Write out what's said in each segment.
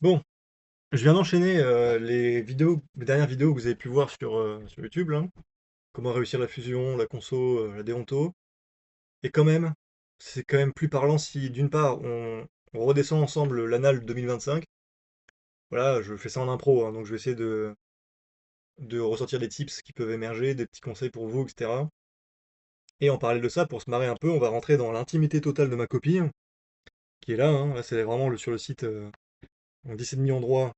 Bon, je viens d'enchaîner les dernières vidéos que vous avez pu voir sur YouTube, là. Comment réussir la fusion, la conso, la déonto. Et quand même, c'est quand même plus parlant si d'une part on redescend ensemble l'annale 2025. Voilà, je fais ça en impro, hein, donc je vais essayer de ressortir des tips qui peuvent émerger, des petits conseils pour vous, etc. Et en parallèle de ça, pour se marrer un peu, on va rentrer dans l'intimité totale de ma copie, qui est là, hein. Là, c'est vraiment sur le site en 17 millions endroits.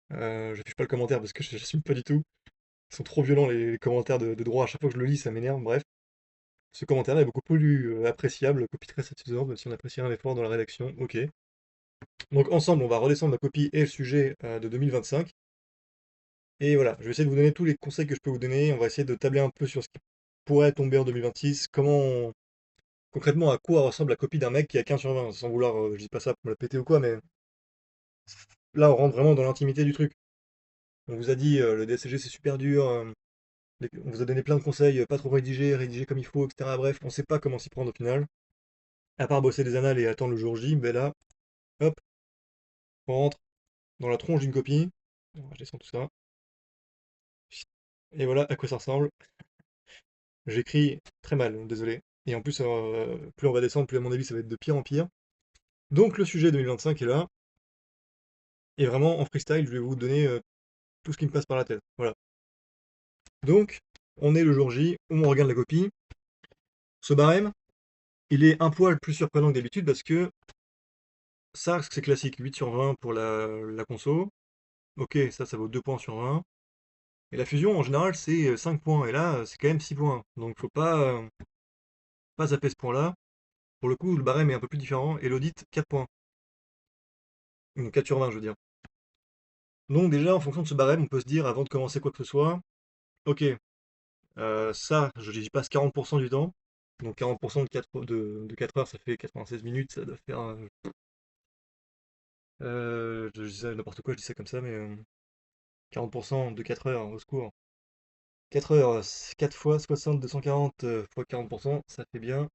Je fiche pas le commentaire parce que je n'assume pas du tout. Ils sont trop violents les commentaires de droit, à chaque fois que je le lis, ça m'énerve, bref. Ce commentaire-là est beaucoup plus appréciable, copie très satisfaisante, si on apprécie un effort dans la rédaction, ok. Donc ensemble, on va redescendre la copie et le sujet de 2025. Et voilà, je vais essayer de vous donner tous les conseils que je peux vous donner, on va essayer de tabler un peu sur ce qui pourrait tomber en 2026, concrètement à quoi ressemble la copie d'un mec qui a 15 sur 20, sans vouloir, je dis pas ça pour me la péter ou quoi, mais là on rentre vraiment dans l'intimité du truc. On vous a dit, le DSCG c'est super dur, on vous a donné plein de conseils, pas trop rédiger comme il faut, etc. Bref, on sait pas comment s'y prendre au final. À part bosser des annales et attendre le jour J, ben là, hop, on rentre dans la tronche d'une copie. Je descends tout ça. Et voilà à quoi ça ressemble. J'écris très mal, désolé. Et en plus, plus on va descendre, plus à mon avis ça va être de pire en pire. Donc le sujet 2025 est là. Et vraiment, en freestyle, je vais vous donner tout ce qui me passe par la tête. Voilà. Donc, on est le jour J, on regarde la copie. Ce barème, il est un poil plus surprenant que d'habitude parce que ça, c'est classique. 8 sur 20 pour la conso. Ok, ça vaut 2 points sur 20. Et la fusion, en général, c'est 5 points. Et là, c'est quand même 6 points. Donc, faut pas zapper ce point-là. Pour le coup, le barème est un peu plus différent. Et l'audit, 4 points. Donc 4 sur 20, je veux dire. Donc, déjà, en fonction de ce barème, on peut se dire, avant de commencer quoi que ce soit, ok, ça, j'y passe 40% du temps. Donc 40% de 4 heures, ça fait 96 minutes. Ça doit faire... je dis ça n'importe quoi, je dis ça comme ça, mais 40% de 4 heures, au secours. 4 heures, 4 fois 60, 240 fois 40%, ça fait bien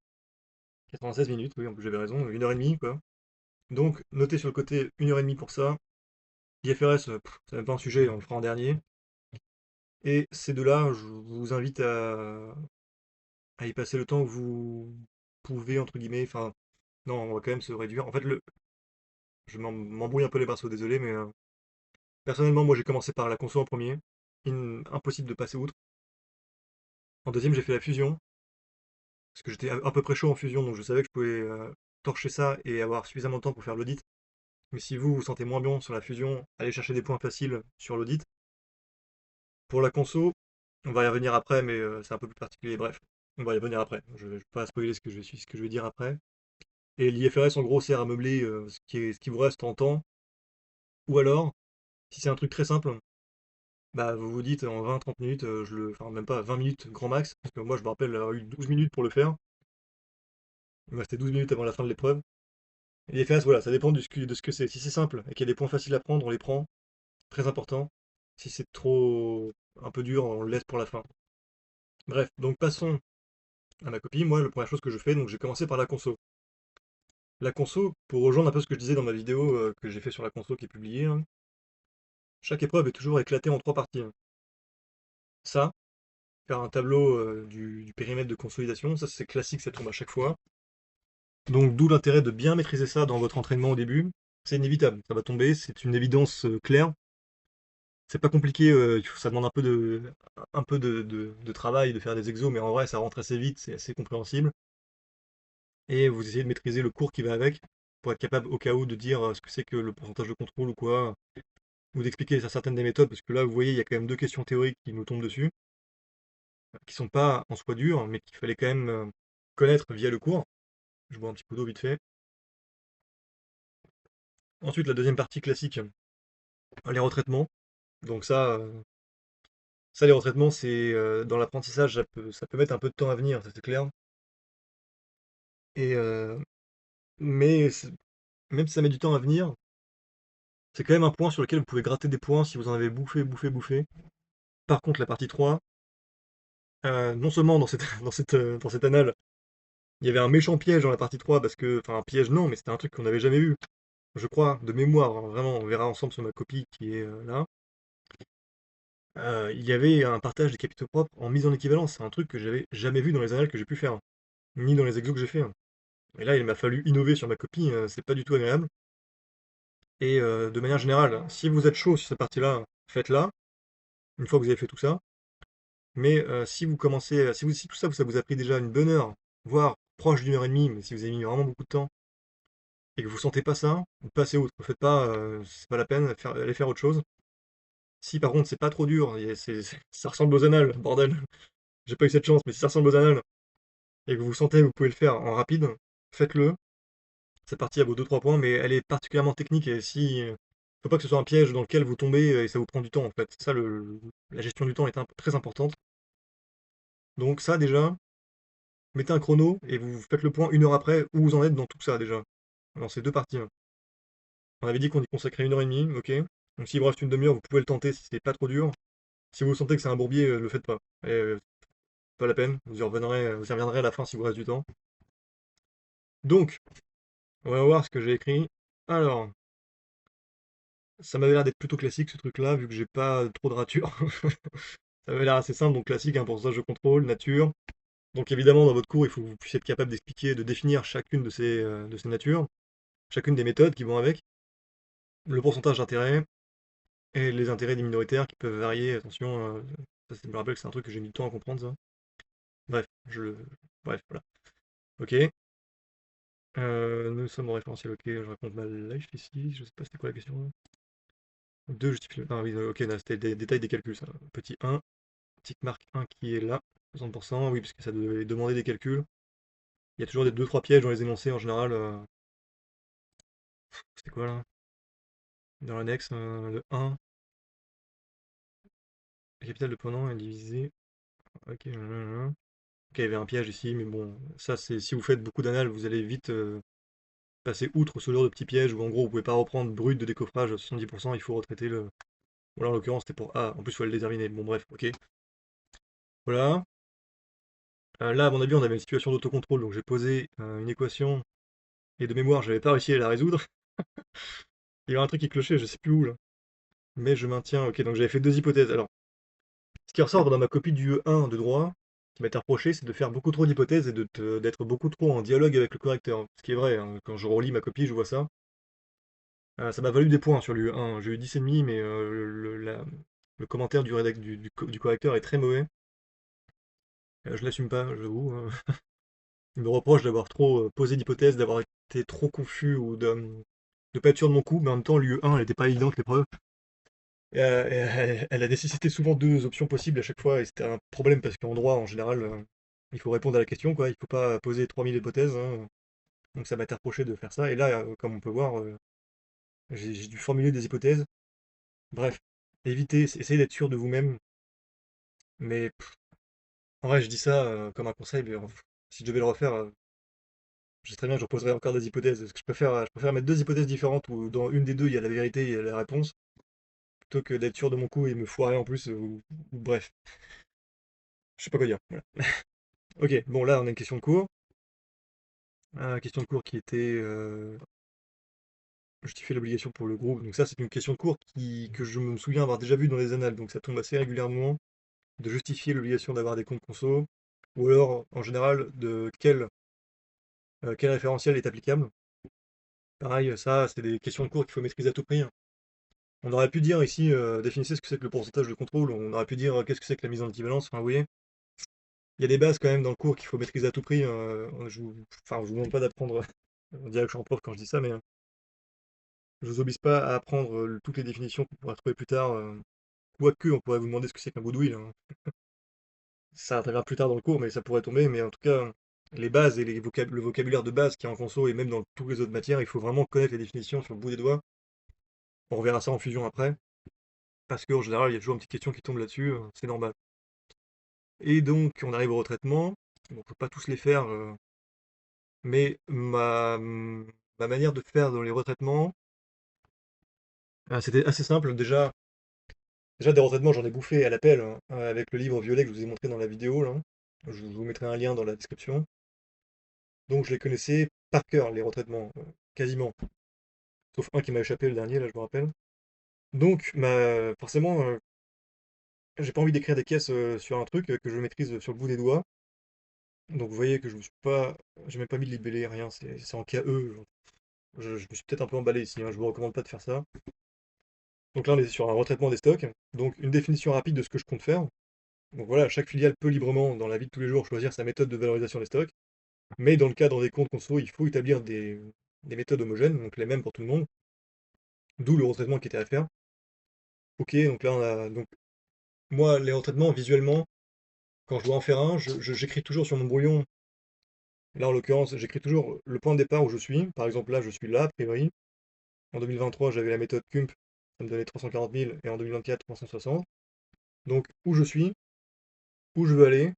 96 minutes, oui, en plus j'avais raison, 1 heure et demie, quoi. Donc, notez sur le côté 1 heure et demie pour ça. IFRS, c'est même pas un sujet, on le fera en dernier. Et ces deux-là, je vous invite à y passer le temps que vous pouvez, entre guillemets. Enfin, non, on va quand même se réduire. En fait, je m'embrouille un peu les pinceaux, désolé, mais personnellement, moi j'ai commencé par la conso en premier. Impossible de passer outre. En deuxième, j'ai fait la fusion, parce que j'étais à peu près chaud en fusion, donc je savais que je pouvais torcher ça et avoir suffisamment de temps pour faire l'audit. Mais si vous vous sentez moins bien sur la fusion, allez chercher des points faciles sur l'audit. Pour la conso, on va y revenir après, mais c'est un peu plus particulier. Bref, on va y revenir après. Je ne vais pas spoiler ce que je vais dire après. Et l'IFRS, en gros, sert à meubler ce qui vous reste en temps. Ou alors, si c'est un truc très simple, bah, vous vous dites en 20-30 minutes, enfin même pas 20 minutes grand max, parce que moi je me rappelle avoir eu 12 minutes pour le faire. Il me restait 12 minutes avant la fin de l'épreuve. Et l'IFRS, voilà, ça dépend de ce que c'est. Si c'est simple et qu'il y a des points faciles à prendre, on les prend. Très important. Si c'est trop un peu dur, on le laisse pour la fin. Bref, donc passons à ma copie. Moi, la première chose que je fais, donc j'ai commencé par la conso. La conso, pour rejoindre un peu ce que je disais dans ma vidéo que j'ai fait sur la conso qui est publiée, hein, chaque épreuve est toujours éclatée en trois parties, hein. Ça, faire un tableau du périmètre de consolidation, ça c'est classique, ça tombe à chaque fois. Donc d'où l'intérêt de bien maîtriser ça dans votre entraînement au début. C'est inévitable, ça va tomber, c'est une évidence claire. C'est pas compliqué, ça demande un peu de travail de faire des exos, mais en vrai ça rentre assez vite, c'est assez compréhensible. Et vous essayez de maîtriser le cours qui va avec, pour être capable au cas où de dire ce que c'est que le pourcentage de contrôle ou quoi, ou d'expliquer certaines des méthodes, parce que là vous voyez il y a quand même deux questions théoriques qui nous tombent dessus, qui sont pas en soi dures, mais qu'il fallait quand même connaître via le cours. Je bois un petit coup d'eau vite fait. Ensuite la deuxième partie classique, les retraitements. Donc ça les retraitements c'est dans l'apprentissage ça peut mettre un peu de temps à venir, ça c'est clair. Et mais même si ça met du temps à venir, c'est quand même un point sur lequel vous pouvez gratter des points si vous en avez bouffé. Par contre, la partie 3, non seulement dans cette annale, il y avait un méchant piège dans la partie 3, parce que, enfin un piège non, mais c'était un truc qu'on n'avait jamais vu. je crois, de mémoire, hein, vraiment, on verra ensemble sur ma copie qui est là. Il y avait un partage des capitaux propres en mise en équivalence. C'est un truc que j'avais jamais vu dans les annales que j'ai pu faire, ni dans les exos que j'ai fait, hein. Et là, il m'a fallu innover sur ma copie, c'est pas du tout agréable. Et de manière générale, si vous êtes chaud sur cette partie-là, faites-la, une fois que vous avez fait tout ça. Mais si vous commencez, si tout ça, ça vous a pris déjà une bonne heure, voire proche d'une heure et demie, mais si vous avez mis vraiment beaucoup de temps, et que vous sentez pas ça, vous passez outre. Ne faites pas, c'est pas la peine, allez faire autre chose. Si par contre c'est pas trop dur, ça ressemble aux annales, bordel, j'ai pas eu cette chance, mais si ça ressemble aux annales, et que vous sentez que vous pouvez le faire en rapide, faites-le. Cette partie à vos deux trois points, mais elle est particulièrement technique, et si... faut pas que ce soit un piège dans lequel vous tombez et ça vous prend du temps en fait. Ça, la gestion du temps est très importante. Donc ça déjà, mettez un chrono et vous faites le point une heure après où vous en êtes dans tout ça déjà. Dans ces deux parties, hein. On avait dit qu'on y consacrait une heure et demie, ok. Donc s'il vous reste une demi-heure, vous pouvez le tenter si c'est pas trop dur. Si vous sentez que c'est un bourbier, le faites pas. Et, pas la peine, vous y reviendrez à la fin si vous reste du temps. Donc, on va voir ce que j'ai écrit. Alors, ça m'avait l'air d'être plutôt classique ce truc-là, vu que j'ai pas trop de rature. Ça avait l'air assez simple, donc classique, hein, pourcentage de contrôle, nature. Donc évidemment, dans votre cours, il faut que vous puissiez être capable d'expliquer, de définir chacune de ces natures, chacune des méthodes qui vont avec, le pourcentage d'intérêt, et les intérêts des minoritaires qui peuvent varier. Attention, ça, je me rappelle que c'est un truc que j'ai mis du temps à comprendre, ça. Bref, bref, voilà. Ok. Nous sommes en référentiel, ok, je raconte ma life ici, je sais pas c'était quoi la question. Deux justifier. Ah oui, ok, là, c'était des détails des calculs, ça. Petit 1, petite marque 1 qui est là, 60%, oui, parce que ça devait demander des calculs. Il y a toujours des deux trois pièges dans les énoncés en général. C'était quoi là? Dans l'annexe, le 1, le capital de pendant est divisé. Ok, blablabla. Ok, il y avait un piège ici, mais bon, ça c'est si vous faites beaucoup d'annales, vous allez vite passer outre ce genre de petits pièges où en gros vous pouvez pas reprendre brut de décoffrage à 70%, il faut retraiter le. Voilà, en l'occurrence c'était pour A, en plus il faut le déterminer. Bon bref, ok. Voilà. Là, à mon avis, on avait une situation d'autocontrôle, donc j'ai posé une équation, et de mémoire, j'avais pas réussi à la résoudre. Il y a un truc qui clochait, je sais plus où là. Mais je maintiens, ok, donc j'avais fait deux hypothèses. Alors, ce qui ressort dans ma copie du E1 de droit, qui m'a été reproché, c'est de faire beaucoup trop d'hypothèses et d'être beaucoup trop en dialogue avec le correcteur. Ce qui est vrai, hein, quand je relis ma copie, je vois ça. Ça m'a valu des points sur l'U1. J'ai eu 10,5, mais le commentaire du correcteur est très mauvais. Je l'assume pas, j'avoue, hein. Il me reproche d'avoir trop posé d'hypothèses, d'avoir été trop confus ou de pas être sûr de mon coup, mais en même temps, l'UE1, elle n'était pas évidente, l'épreuve. Elle a nécessité souvent deux options possibles à chaque fois, et c'était un problème parce qu'en droit, en général, il faut répondre à la question, quoi. Il faut pas poser 3000 hypothèses, hein. Donc ça m'a été reproché de faire ça. Et là, comme on peut voir, j'ai dû formuler des hypothèses. Bref, évitez, essayez d'être sûr de vous-même. Mais en vrai, je dis ça comme un conseil, mais si je devais le refaire, je sais très bien que je reposerais encore des hypothèses. Parce que je préfère mettre deux hypothèses différentes où dans une des deux, il y a la vérité et il y a la réponse, plutôt que d'être sûr de mon coup et me foirer en plus. Ou bref, je sais pas quoi dire. Voilà. Ok, bon là, on a une question de cours. Question de cours qui était justifier l'obligation pour le groupe. Donc ça, c'est une question de cours que je me souviens avoir déjà vue dans les annales. Donc ça tombe assez régulièrement de justifier l'obligation d'avoir des comptes conso. Ou alors, en général, quel référentiel est applicable. Pareil, ça, c'est des questions de cours qu'il faut maîtriser à tout prix, hein. On aurait pu dire ici, définissez ce que c'est que le pourcentage de contrôle, on aurait pu dire qu'est-ce que c'est que la mise en équivalence, enfin vous voyez, il y a des bases quand même dans le cours qu'il faut maîtriser à tout prix, enfin je vous demande pas d'apprendre, on dirait que je suis en prof quand je dis ça, mais je vous oblige pas à apprendre toutes les définitions qu'on pourra trouver plus tard, quoique on pourrait vous demander ce que c'est qu'un goodwill, hein. Ça intervient plus tard dans le cours, mais ça pourrait tomber, mais en tout cas, les bases et le vocabulaire de base qui est en conso et même dans toutes les autres matières, il faut vraiment connaître les définitions sur le bout des doigts. On reverra ça en fusion après. Parce qu'en général, il y a toujours une petite question qui tombe là-dessus, c'est normal. Et donc, on arrive au retraitement. Bon, on ne peut pas tous les faire, mais ma manière de faire dans les retraitements, c'était assez simple. Déjà, des retraitements, j'en ai bouffé à l'appel, hein, avec le livre violet que je vous ai montré dans la vidéo, là. Je vous mettrai un lien dans la description. Donc, je les connaissais par cœur, les retraitements, quasiment. Sauf un qui m'a échappé le dernier, là, je me rappelle. Donc, bah, forcément, j'ai pas envie d'écrire des caisses sur un truc que je maîtrise sur le bout des doigts. Donc, vous voyez que j'ai même pas mis de libellé, rien, c'est en KE. Je me suis peut-être un peu emballé ici, hein, je vous recommande pas de faire ça. Donc là, on est sur un retraitement des stocks. Donc, une définition rapide de ce que je compte faire. Donc voilà, chaque filiale peut librement, dans la vie de tous les jours, choisir sa méthode de valorisation des stocks. Mais dans le cadre des comptes conso, il faut établir des méthodes homogènes, donc les mêmes pour tout le monde. D'où le retraitement qui était à faire. Ok, donc là, on a. Donc, moi, les retraitements, visuellement, quand je dois en faire un, j'écris toujours sur mon brouillon. Là, en l'occurrence, j'écris toujours le point de départ où je suis. Par exemple, là, je suis là, a priori. En 2023, j'avais la méthode CUMP, ça me donnait 340 000, et en 2024, 360. Donc, où je suis, où je veux aller,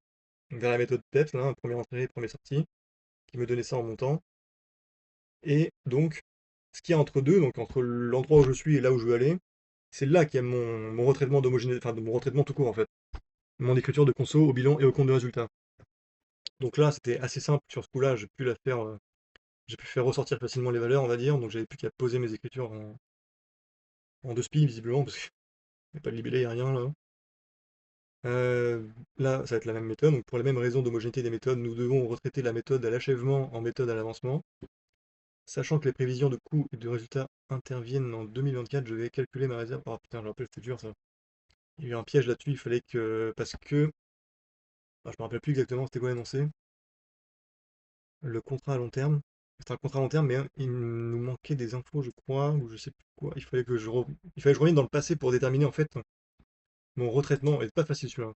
vers la méthode PEPS, là, première entrée, première sortie, qui me donnait ça en montant. Et donc, ce qu'il y a entre deux, donc entre l'endroit où je suis et là où je veux aller, c'est là qu'il y a mon retraitement d'homogénéité, enfin de mon retraitement tout court en fait. Mon écriture de conso au bilan et au compte de résultat. Donc là, c'était assez simple sur ce coup-là, j'ai pu faire ressortir facilement les valeurs, on va dire, donc j'avais plus qu'à poser mes écritures en deux spi visiblement, parce qu'il n'y a pas de libellé, il n'y a rien là. Euh, Là, ça va être la même méthode, donc pour les mêmes raisons d'homogénéité des méthodes, nous devons retraiter la méthode à l'achèvement en méthode à l'avancement. Sachant que les prévisions de coûts et de résultats interviennent en 2024, je vais calculer ma réserve. Oh putain, je me rappelle, c'était dur ça. Il y a eu un piège là-dessus, il fallait que. Parce que. Ah, je me rappelle plus exactement, c'était quoi l'énoncé. Le contrat à long terme. C'était un contrat à long terme, mais hein, il nous manquait des infos, je crois, ou je sais plus quoi. Il fallait que je revienne dans le passé pour déterminer en fait mon retraitement. Et c'est pas facile celui-là.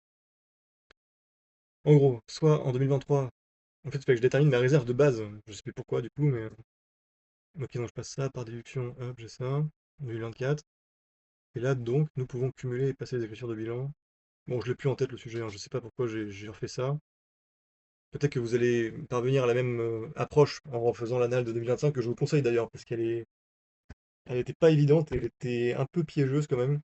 En gros, soit en 2023, en fait, il fallait que je détermine ma réserve de base. Je sais plus pourquoi du coup, mais. Ok, donc je passe ça par déduction, hop, j'ai ça. 2024. Et là, donc, nous pouvons cumuler et passer les écritures de bilan. Bon, je l'ai plus en tête le sujet, hein, je sais pas pourquoi j'ai refait ça. Peut-être que vous allez parvenir à la même approche en refaisant l'annale de 2025, que je vous conseille d'ailleurs, parce elle était pas évidente, elle était un peu piégeuse quand même.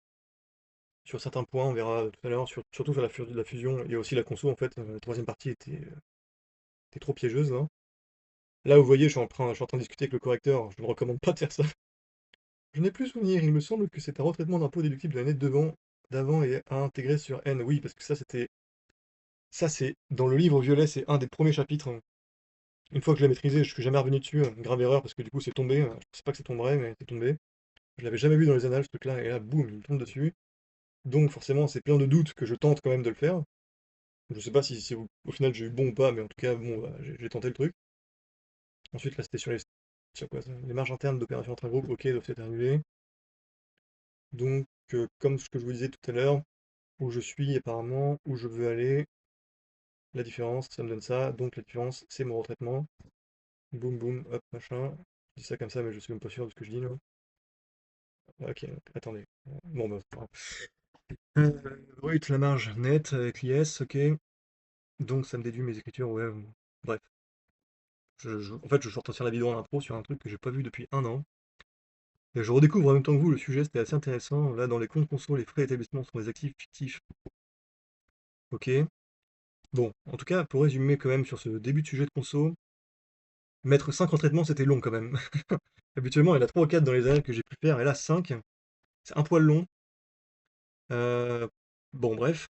Sur certains points, on verra tout à l'heure, surtout sur la fusion et aussi la conso, en fait. La troisième partie était trop piégeuse, là. Là, vous voyez, je suis en train de discuter avec le correcteur, je ne recommande pas de faire ça. Je n'ai plus souvenir, il me semble que c'est un retraitement d'impôt déductible de l'année d'avant et à intégrer sur N. Oui, parce que ça, c'est dans le livre violet, c'est un des premiers chapitres, hein. Une fois que je l'ai maîtrisé, je suis jamais revenu dessus, grave erreur, parce que du coup c'est tombé. Je pensais pas que ça tomberait, mais c'est tombé. Je l'avais jamais vu dans les annales ce truc-là, et là, boum, il me tombe dessus. Donc forcément, c'est plein de doutes que je tente quand même de le faire. Je sais pas si au final j'ai eu bon ou pas, mais en tout cas, bon, bah, j'ai tenté le truc. Ensuite, là, c'était sur quoi ça? Les marges internes d'opérations entre groupes, ok, doivent être annulées. Donc, comme ce que je vous disais tout à l'heure, où je suis apparemment, où je veux aller, la différence, ça me donne ça. Donc la différence, c'est mon retraitement. Boum, boum, hop, machin. Je dis ça comme ça, mais je suis même pas sûr de ce que je dis là. Ok, attendez. Bon, bah, c'est pas grave. Brut, la marge nette avec l'IS, ok. Donc ça me déduit mes écritures, ouais. Bref. En fait, je suis ressortir la vidéo en impro sur un truc que j'ai pas vu depuis un an. Et je redécouvre en même temps que vous le sujet, c'était assez intéressant. Là, dans les comptes conso, les frais d'établissement sont des actifs fictifs. Ok. Bon, en tout cas, pour résumer quand même sur ce début de sujet de conso, mettre 5 en traitement, c'était long quand même. Habituellement, il y en a 3 ou 4 dans les annales que j'ai pu faire, et là 5, c'est un poil long. Euh, bon, bref.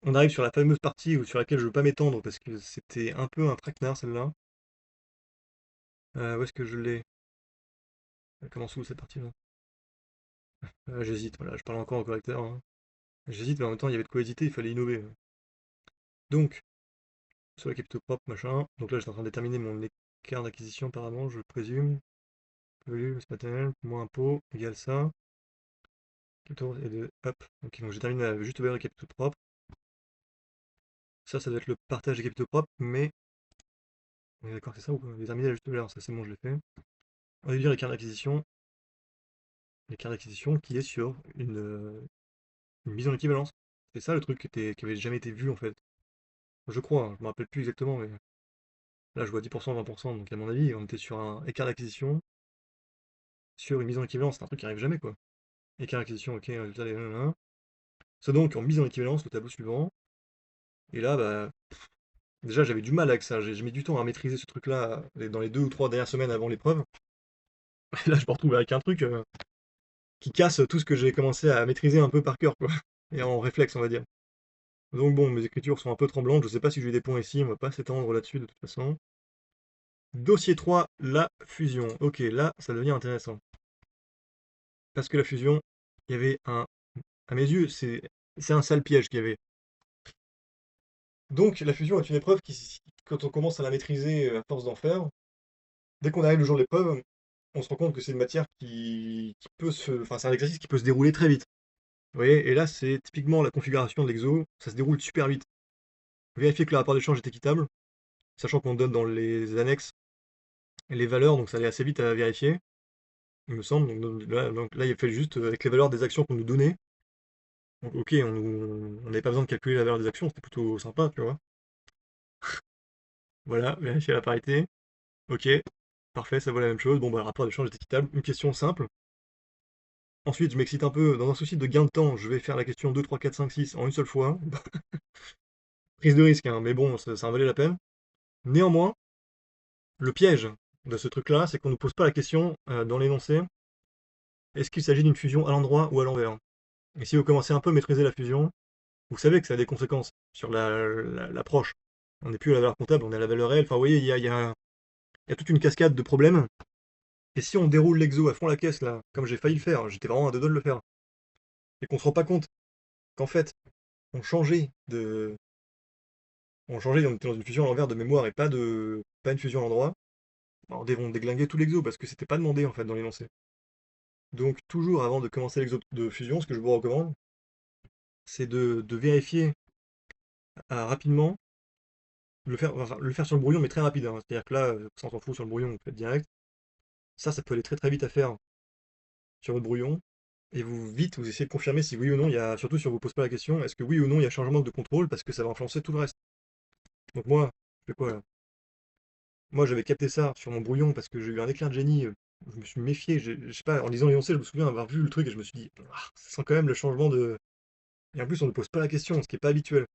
On arrive sur la fameuse partie sur laquelle je ne veux pas m'étendre parce que c'était un peu un traquenard celle-là. Où est-ce que je l'ai? Elle commence où cette partie-là? J'hésite, voilà, je parle encore au correcteur, hein. J'hésite, mais en même temps, il y avait de quoi hésiter, il fallait innover. Donc, sur la capitaux propre, machin. Donc là, j'étais en train de déterminer mon écart d'acquisition, apparemment, je présume. Volume, c'est matériel, moins impôt, égale ça. Capitaux et de. Hop. Ok, donc j'ai terminé la juste valeur des capitaux propres. Ça doit être le partage des capitaux propres, mais. On est d'accord, c'est ça ou pas? Déterminer la juste valeur, ça c'est bon, je l'ai fait. On va dire l'écart d'acquisition qui est sur une mise en équivalence. C'est ça le truc qui avait jamais été vu en fait. Je crois, hein, je me rappelle plus exactement, mais là je vois 10%, 20%, donc à mon avis, on était sur un écart d'acquisition sur une mise en équivalence. C'est un truc qui arrive jamais quoi. Écart d'acquisition, ok, résultat des nanana. C'est donc en mise en équivalence le tableau suivant. Et là, bah, déjà j'avais du mal avec ça. J'ai mis du temps à maîtriser ce truc-là dans les 2 ou 3 dernières semaines avant l'épreuve. Et là, je me retrouve avec un truc qui casse tout ce que j'ai commencé à maîtriser un peu par cœur, quoi. Et en réflexe, on va dire. Donc bon, mes écritures sont un peu tremblantes, je sais pas si j'ai des points ici, on va pas s'étendre là-dessus de toute façon. Dossier 3, la fusion. Ok, là, ça devient intéressant. Parce que la fusion, il y avait un... À mes yeux, c'est un sale piège qu'il y avait. Donc la fusion est une épreuve qui, quand on commence à la maîtriser à force d'en faire, dès qu'on arrive le jour de l'épreuve, on se rend compte que c'est une matière qui peut se... Enfin, c'est un exercice qui peut se dérouler très vite. Vous voyez, et là, c'est typiquement la configuration de l'exo, ça se déroule super vite. Vérifier que le rapport d'échange est équitable, sachant qu'on donne dans les annexes les valeurs, donc ça allait assez vite à vérifier, il me semble. Donc là, il fait juste avec les valeurs des actions qu'on nous donnait. Donc ok, on n'avait pas besoin de calculer la valeur des actions, c'était plutôt sympa, tu vois. Voilà, vérifier la parité. Ok, parfait, ça vaut la même chose. Bon, bah, le rapport d'échange est équitable. Une question simple. Ensuite, je m'excite un peu. Dans un souci de gain de temps, je vais faire la question 2, 3, 4, 5, 6 en une seule fois. Prise de risque, hein, mais bon, ça en valait la peine. Néanmoins, le piège de ce truc-là, c'est qu'on ne nous pose pas la question dans l'énoncé, est-ce qu'il s'agit d'une fusion à l'endroit ou à l'envers? Et si vous commencez un peu à maîtriser la fusion, vous savez que ça a des conséquences sur l'approche. On n'est plus à la valeur comptable, on est à la valeur réelle. Enfin, vous voyez, il y a toute une cascade de problèmes. Et si on déroule l'exo à fond la caisse, là, comme j'ai failli le faire, j'étais vraiment à deux doigts de le faire, et qu'on se rend pas compte qu'en fait, on changeait de. On était dans une fusion à l'envers de mémoire et pas une fusion à l'endroit, bah, on déglinguait tout l'exo parce que c'était pas demandé en fait dans l'énoncé. Donc toujours avant de commencer l'exo de fusion, ce que je vous recommande, c'est de vérifier rapidement, le faire sur le brouillon, mais très rapide, hein. C'est-à-dire que là, ça on s'en fout sur le brouillon, vous faites direct. Ça peut aller très très vite à faire sur votre brouillon. Et vous essayez de confirmer si oui ou non, surtout si on vous pose pas la question, est-ce que oui ou non il y a changement de contrôle, parce que ça va influencer tout le reste. Donc moi, je fais quoi là? Moi j'avais capté ça sur mon brouillon parce que j'ai eu un éclair de génie, je me suis méfié, je sais pas, en lisant l'énoncé, je me souviens avoir vu le truc et je me suis dit, ah, ça sent quand même le changement de. Et en plus on ne pose pas la question, ce qui est pas habituel.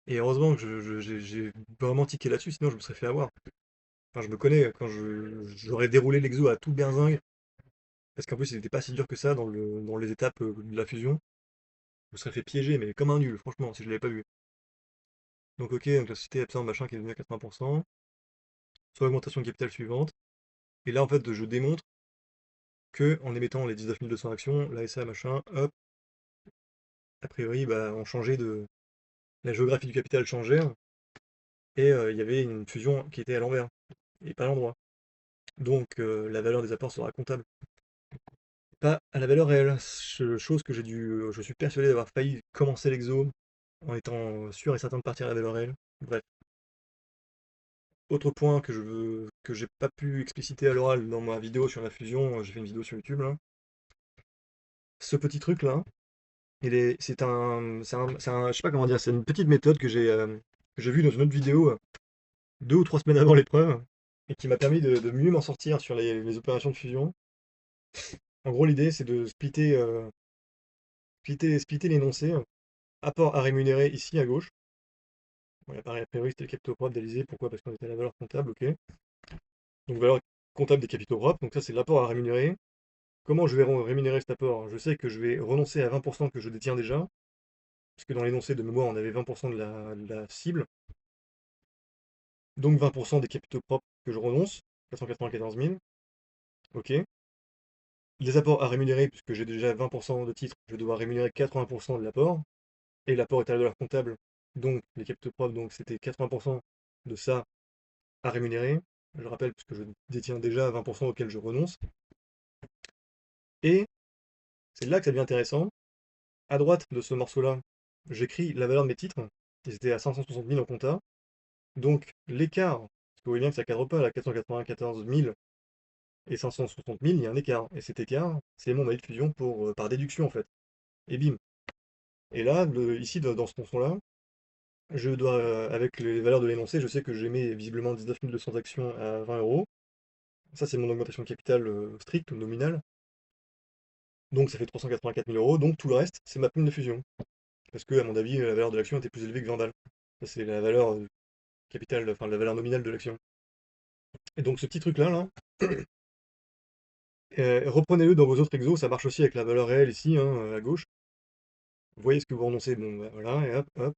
Et heureusement que j'ai vraiment tiqué là-dessus, sinon je me serais fait avoir. Enfin, je me connais, quand j'aurais déroulé l'exo à tout berzingue, parce qu'en plus il n'était pas si dur que ça dans les étapes de la fusion, je me serais fait piéger, mais comme un nul, franchement, si je l'avais pas vu. Donc ok, donc la société absent machin qui est devenu à 80%, sur l'augmentation de capital suivante. Et là en fait je démontre que en émettant les 19 200 actions, la SA machin, hop, a priori bah, on changeait de. La géographie du capital changeait, et il y avait une fusion qui était à l'envers, et pas à l'endroit. Donc la valeur des apports sera comptable. Pas à la valeur réelle. Chose que je suis persuadé d'avoir failli commencer l'exo en étant sûr et certain de partir à la valeur réelle. Bref. Autre point que j'ai pas pu expliciter à l'oral dans ma vidéo sur la fusion, j'ai fait une vidéo sur YouTube là. Ce petit truc là, je sais pas comment dire, c'est une petite méthode que j'ai vue dans une autre vidéo 2 ou 3 semaines avant l'épreuve et qui m'a permis de mieux m'en sortir sur les opérations de fusion. En gros, l'idée c'est de splitter l'énoncé. Apport à rémunérer ici à gauche. Bon, a priori, c'était le capitaux propres d'Alizé. Pourquoi? Parce qu'on était à la valeur comptable, ok. Donc valeur comptable des capitaux propres. Donc ça, c'est l'apport à rémunérer. Comment je vais rémunérer cet apport? Je sais que je vais renoncer à 20% que je détiens déjà, puisque dans l'énoncé de mémoire, on avait 20% de la cible. Donc 20% des capitaux propres que je renonce, 494 000. Ok. Les apports à rémunérer, puisque j'ai déjà 20% de titres, je vais devoir rémunérer 80% de l'apport. Et l'apport est à la valeur comptable, donc les capitaux propres, donc c'était 80% de ça à rémunérer. Je rappelle, puisque je détiens déjà 20% auquel je renonce. Et c'est là que ça devient intéressant. À droite de ce morceau-là, j'écris la valeur de mes titres. Ils étaient à 560 000 en compta. Donc l'écart, parce que vous voyez bien que ça ne cadre pas, là, 494 000 et 560 000, il y a un écart. Et cet écart, c'est mon maille de fusion par déduction en fait. Et bim. Et là, ici, dans ce tronçon-là, je dois, avec les valeurs de l'énoncé, je sais que j'émets visiblement 19 200 actions à 20 euros. Ça, c'est mon augmentation de capital stricte ou nominale. Donc ça fait 384 000 euros. Donc tout le reste, c'est ma prime de fusion. Parce que, à mon avis, la valeur de l'action était plus élevée que Vandal. Ça, c'est la valeur capitale, enfin la valeur nominale de l'action. Et donc ce petit truc-là, là, Reprenez-le dans vos autres exos, ça marche aussi avec la valeur réelle ici, hein, à gauche. Vous voyez ce que vous renoncez, bon bah, voilà, et hop, hop.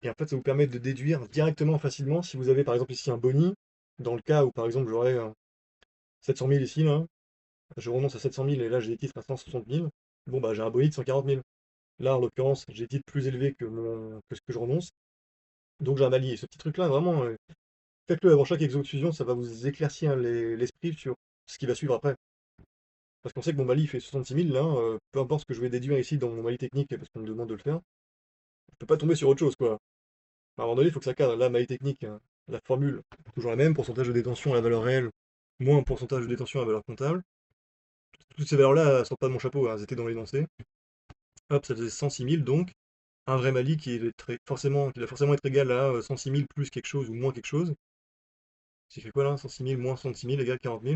Et en fait, ça vous permet de déduire directement, facilement, si vous avez par exemple ici un boni, dans le cas où par exemple j'aurais 700 000 ici, là, je renonce à 700 000 et là j'ai des titres à 160 000, bon bah j'ai un boni de 140 000. Là en l'occurrence, j'ai des titres plus élevés que ce que je renonce, donc j'ai un allié. Ce petit truc-là, vraiment, faites-le avant chaque exo de fusion, ça va vous éclaircir l'esprit sur ce qui va suivre après. Parce qu'on sait que mon Mali fait 66 000 là, peu importe ce que je vais déduire ici dans mon Mali technique, parce qu'on me demande de le faire, je peux pas tomber sur autre chose quoi. À un moment donné, il faut que ça cadre. Là, Mali technique, hein, la formule, toujours la même, pourcentage de détention à la valeur réelle, moins pourcentage de détention à la valeur comptable. Toutes ces valeurs-là, elles sortent pas de mon chapeau, hein, elles étaient dans l'énoncé. Hop, ça faisait 106 000 donc. Un vrai Mali qui doit forcément être égal à 106 000 plus quelque chose ou moins quelque chose. C'est fait quoi là? 106 000 moins 66 000 égale 40 000.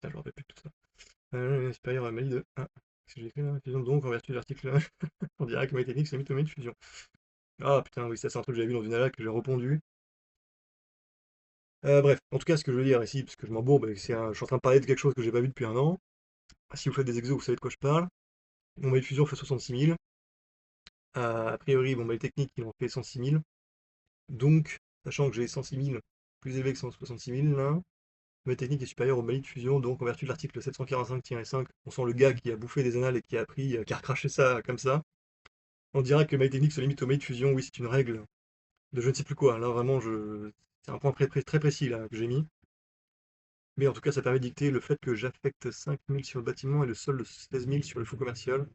Putain, je me rappelle plus de tout ça. Supérieur à Mali de 1. Qu'est-ce que j'ai écrit là? Fusion donc en vertu de l'article on dirait que Mali technique c'est mythomé de fusion. Ah putain, oui, ça c'est un truc que j'avais vu dans une ALA que j'ai répondu. Bref, en tout cas, ce que je veux dire ici, parce que je m'embourbe, je suis en train de parler de quelque chose que j'ai pas vu depuis un an. Si vous faites des exos, vous savez de quoi je parle. Mon mail fusion fait 66 000. A priori, mon mail technique, il en fait 106 000. Donc, sachant que j'ai 106 000 plus élevé que 166 000, là, ma technique est supérieure au mail de fusion. Donc, en vertu de l'article 745-5, on sent le gars qui a bouffé des annales et qui a appris, qui a recraché ça comme ça. On dirait que mail technique se limite au mail de fusion. Oui, c'est une règle de je ne sais plus quoi. Là, vraiment, c'est un point très précis là, que j'ai mis. Mais en tout cas, ça permet de dicter le fait que j'affecte 5 000 sur le bâtiment et le solde de 16 000 sur le fonds commercial.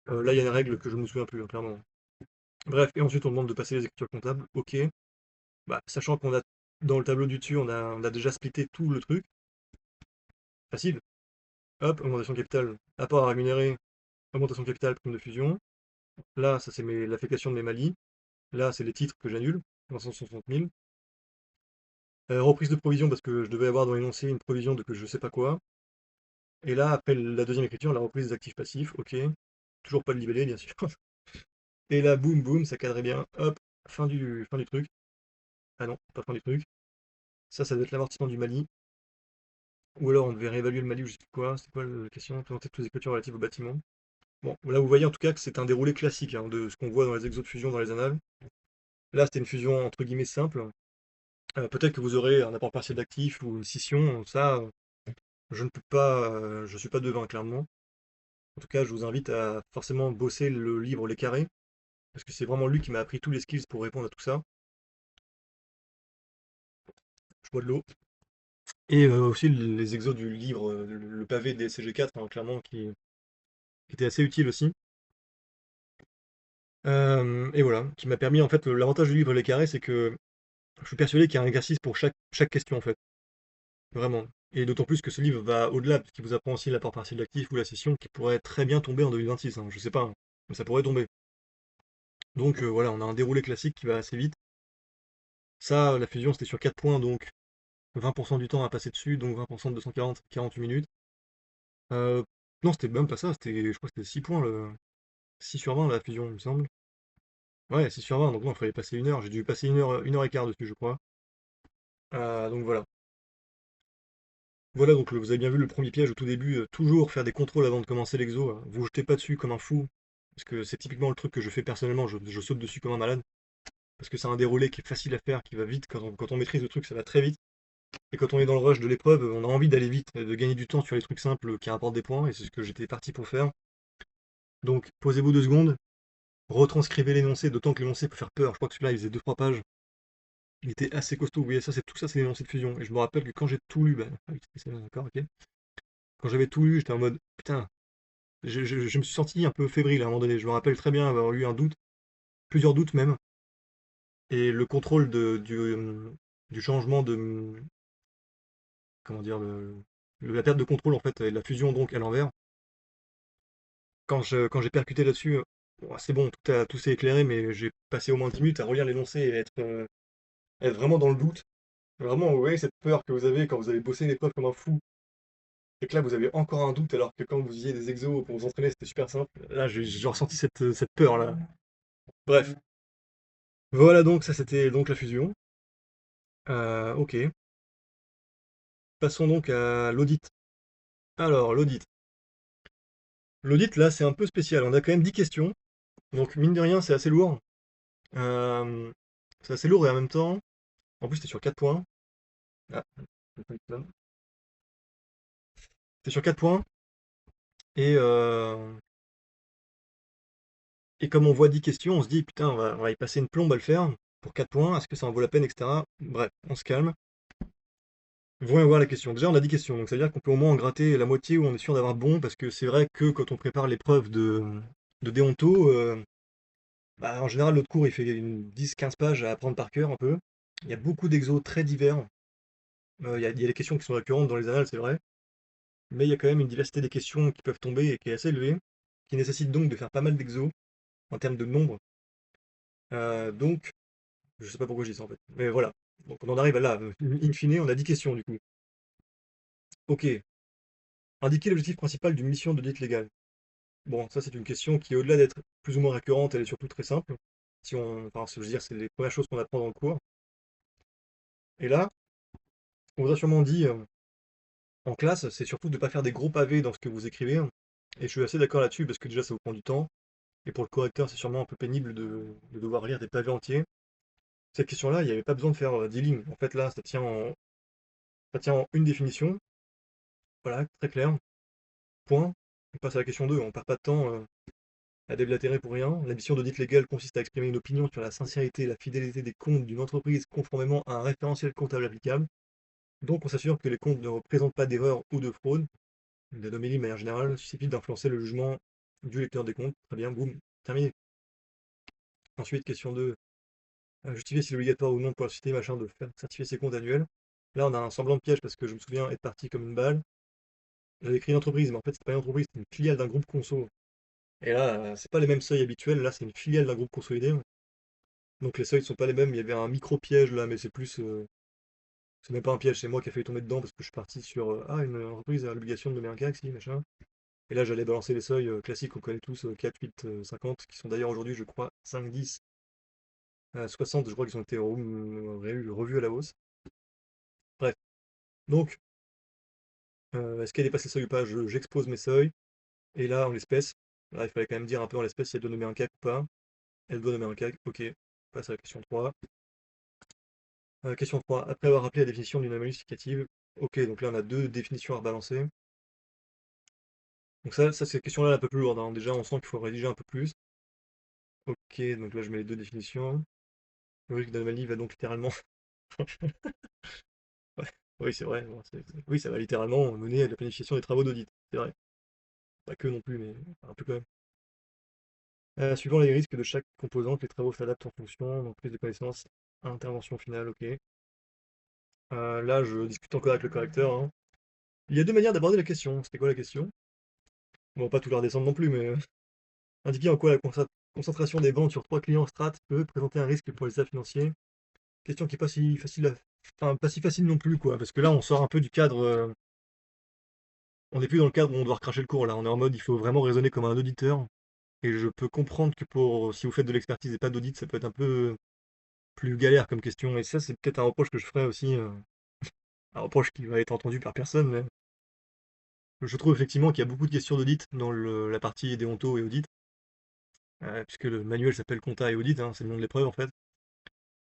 Là, il y a une règle que je ne me souviens plus, hein, clairement. Bref, et ensuite on demande de passer les écritures comptables. Ok. Bah, sachant qu'on a dans le tableau du dessus, on a déjà splitté tout le truc. Facile. Hop, augmentation de capital, apport à rémunérer, augmentation de capital, prime de fusion. Là, ça c'est l'affectation de mes Mali. Là, c'est les titres que j'annule, 560 000. Reprise de provision parce que je devais avoir dans l'énoncé une provision de que je sais pas quoi. Et là, après la deuxième écriture, la reprise des actifs passifs, ok. Toujours pas de libellé, bien sûr. Et là, boum, boum, ça cadrait bien. Hop, fin du truc. Ah non, pas fin du truc. Ça doit être l'amortissement du Mali. Ou alors on devait réévaluer le Mali ou je sais plus quoi. C'est quoi la question? Présenter toutes les écritures relatives au bâtiment. Bon, là vous voyez en tout cas que c'est un déroulé classique hein, de ce qu'on voit dans les exos de fusion dans les annales. Là, c'était une fusion entre guillemets simple. Peut-être que vous aurez un apport partiel d'actifs ou une scission. Ça, je ne peux pas, je suis pas devin clairement. En tout cas, je vous invite à forcément bosser le livre Les Carrés, parce que c'est vraiment lui qui m'a appris tous les skills pour répondre à tout ça. Je bois de l'eau. Et aussi les exos du livre, le pavé des CG4, hein, clairement, qui était assez utile aussi. Et voilà, qui m'a permis, en fait, l'avantage du livre Les Carrés, c'est que je suis persuadé qu'il y a un exercice pour chaque question, en fait. Vraiment. Et d'autant plus que ce livre va au-delà, parce qu'il vous apprend aussi l'apport partiel d'actif ou la session, qui pourrait très bien tomber en 2026, hein, je sais pas, hein, mais ça pourrait tomber. Donc voilà, on a un déroulé classique qui va assez vite. Ça, la fusion, c'était sur 4 points, donc 20% du temps à passer dessus, donc 20% de 240, 48 minutes. Euh, non, c'était même pas ça, je crois que c'était 6 points, 6 sur 20 la fusion, il me semble. Ouais, 6 sur 20, donc non, il fallait passer 1 heure. J'ai dû passer une heure et quart dessus, je crois. Donc voilà. Voilà, donc vous avez bien vu le premier piège au tout début, toujours faire des contrôles avant de commencer l'exo. Vous jetez pas dessus comme un fou, parce que c'est typiquement le truc que je fais personnellement, je saute dessus comme un malade, parce que c'est un déroulé qui est facile à faire, qui va vite, quand on maîtrise le truc, ça va très vite. Et quand on est dans le rush de l'épreuve, on a envie d'aller vite, et de gagner du temps sur les trucs simples qui rapportent des points, et c'est ce que j'étais parti pour faire. Donc posez-vous 2 secondes, retranscrivez l'énoncé, d'autant que l'énoncé peut faire peur. Je crois que celui-là il faisait 2-3 pages. Il était assez costaud. Vous voyez, tout ça, c'est l'énoncé de fusion. Et je me rappelle que quand j'ai tout lu, ah oui, c'est d'accord, ok. Quand j'avais tout lu, j'étais en mode, putain, je me suis senti un peu fébrile à un moment donné. Je me rappelle très bien avoir eu un doute, plusieurs doutes même. Et le contrôle du changement comment dire, la perte de contrôle en fait, et la fusion donc à l'envers. Quand j'ai percuté là-dessus, bon, c'est bon, tout s'est éclairé, mais j'ai passé au moins 10 minutes à relire l'énoncé et être vraiment dans le doute. Vraiment, vous voyez cette peur que vous avez quand vous avez bossé une épreuve comme un fou, et que là vous avez encore un doute alors que quand vous faisiez des exos pour vous entraîner c'était super simple. Là j'ai ressenti cette peur là. Bref, voilà donc ça c'était donc la fusion. Ok. Passons donc à l'audit. Alors, l'audit. L'audit, là, c'est un peu spécial. On a quand même 10 questions. Donc, mine de rien, c'est assez lourd. Euh, c'est assez lourd et en même temps, en plus, t'es sur 4 points. Ah, t'es sur 4 points. Et, euh, et comme on voit 10 questions, on se dit, putain, on va y passer une plombe à le faire pour 4 points. Est-ce que ça en vaut la peine, etc. Bref, on se calme. Voyons voir la question. Déjà, on a 10 questions. Donc, ça veut dire qu'on peut au moins en gratter la moitié où on est sûr d'avoir bon. Parce que c'est vrai que quand on prépare l'épreuve de déonto, bah, en général, l'autre cours, il fait une 10-15 pages à apprendre par cœur un peu. Il y a beaucoup d'exos très divers. Il y a des questions qui sont récurrentes dans les annales, c'est vrai. Mais il y a quand même une diversité des questions qui peuvent tomber et qui est assez élevée, qui nécessite donc de faire pas mal d'exos en termes de nombre. Donc, je sais pas pourquoi je dis ça en fait. Mais voilà. Donc on en arrive à là. In fine, on a 10 questions du coup. Ok. Indiquer l'objectif principal d'une mission d'audit légal. Bon, ça c'est une question qui, au-delà d'être plus ou moins récurrente, elle est surtout très simple. Si on, enfin, je veux dire, c'est les premières choses qu'on apprend dans le cours. Et là, on vous a sûrement dit en classe, c'est surtout de ne pas faire des gros pavés dans ce que vous écrivez. Et je suis assez d'accord là-dessus parce que déjà ça vous prend du temps. Et pour le correcteur, c'est sûrement un peu pénible de devoir lire des pavés entiers. Cette question-là, il n'y avait pas besoin de faire 10 lignes. En fait, là, ça tient en une définition. Voilà, très clair. Point. On passe à la question 2. On perd pas de temps à déblatérer pour rien. La mission d'audit légal consiste à exprimer une opinion sur la sincérité et la fidélité des comptes d'une entreprise conformément à un référentiel comptable applicable. Donc, on s'assure que les comptes ne représentent pas d'erreur ou de fraude. L'anomélie, de manière générale, susceptible d'influencer le jugement du lecteur des comptes. Très bien, boum, terminé. Ensuite, question 2. Justifier s'il est obligatoire ou non pour la société, machin, de faire certifier ses comptes annuels. Là, on a un semblant de piège parce que je me souviens être parti comme une balle. J'avais écrit une entreprise, mais en fait, c'était pas une entreprise, c'était une filiale d'un groupe conso. Et là, c'est pas les mêmes seuils habituels. Là, c'est une filiale d'un groupe consolidé. Donc les seuils sont pas les mêmes. Il y avait un micro-piège là, mais c'est plus. C'est même pas un piège, c'est moi qui ai failli tomber dedans parce que je suis parti sur une entreprise a l'obligation de donner un CAC, si, machin. Et là, j'allais balancer les seuils classiques qu'on connaît tous, 4, 8, 50, qui sont d'ailleurs aujourd'hui, je crois, 5, 10, 60, je crois qu'ils ont été revus à la hausse. Bref. Donc, est-ce qu'elle dépasse les seuils ou pas? J'expose mes seuils. Et là, en l'espèce, là, il fallait quand même dire un peu en l'espèce si elle doit nommer un CAC ou pas. Elle doit nommer un CAC, ok. On passe à la question 3. Question 3. Après avoir rappelé la définition d'une anomalie significative, ok, donc là on a deux définitions à rebalancer. Donc ça c'est la question là un peu plus lourde, hein. Déjà, on sent qu'il faut rédiger un peu plus. Ok, donc là je mets les deux définitions. Le risque d'anomalie va donc littéralement. Ouais, oui, c'est vrai. Bon, oui, ça va littéralement mener à la planification des travaux d'audit. C'est vrai. Pas que non plus, mais un peu quand même. Suivant les risques de chaque composante, les travaux s'adaptent en fonction. Donc prise de connaissance, intervention finale, ok. Là, je discute encore avec le correcteur, hein. Il y a deux manières d'aborder la question. C'était quoi la question? Bon, pas tout leur descendre non plus, mais indiquer en quoi la concentration des ventes sur trois clients strat peut présenter un risque pour les états financiers. Question qui est pas si facile enfin, pas si facile non plus, quoi, parce que là, on sort un peu du cadre. On n'est plus dans le cadre où on doit recracher le cours, là. On est en mode, il faut vraiment raisonner comme un auditeur. Et je peux comprendre que si vous faites de l'expertise et pas d'audit, ça peut être un peu plus galère comme question. Et ça, c'est peut-être un reproche que je ferais aussi. Un reproche qui va être entendu par personne, mais je trouve effectivement qu'il y a beaucoup de questions d'audit dans la partie déonto et audit. Puisque le manuel s'appelle compta et audit, hein, c'est le nom de l'épreuve en fait.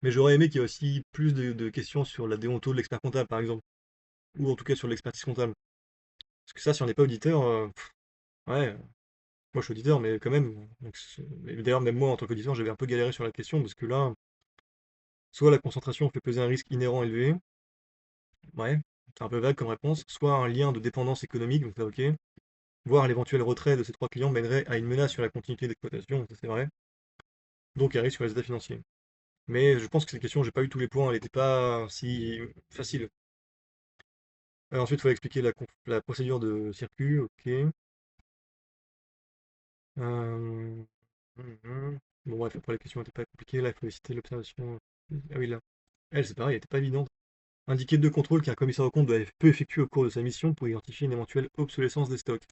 Mais j'aurais aimé qu'il y ait aussi plus de questions sur la déonto de l'expert comptable, par exemple, ou en tout cas sur l'expertise comptable. Parce que ça, si on n'est pas auditeur, ouais, moi je suis auditeur, mais quand même. Donc, et d'ailleurs, même moi en tant qu'auditeur, j'avais un peu galéré sur la question, parce que là, soit la concentration fait peser un risque inhérent élevé, ouais, c'est un peu vague comme réponse, soit un lien de dépendance économique, donc ça ok, voire l'éventuel retrait de ces trois clients mènerait à une menace sur la continuité d'exploitation, ça c'est vrai, donc un risque sur les états financiers. Mais je pense que cette question, j'ai pas eu tous les points, elle n'était pas si facile. Ensuite, il faut expliquer la procédure de circuit, ok. Euh, Bon, bref, après, les questions n'étaient pas compliquées. Là, il faut citer l'observation. Ah oui, là. Elle, c'est pareil, elle n'était pas évidente. Indiquer deux contrôles qu'un commissaire aux comptes peut effectuer au cours de sa mission pour identifier une éventuelle obsolescence des stocks.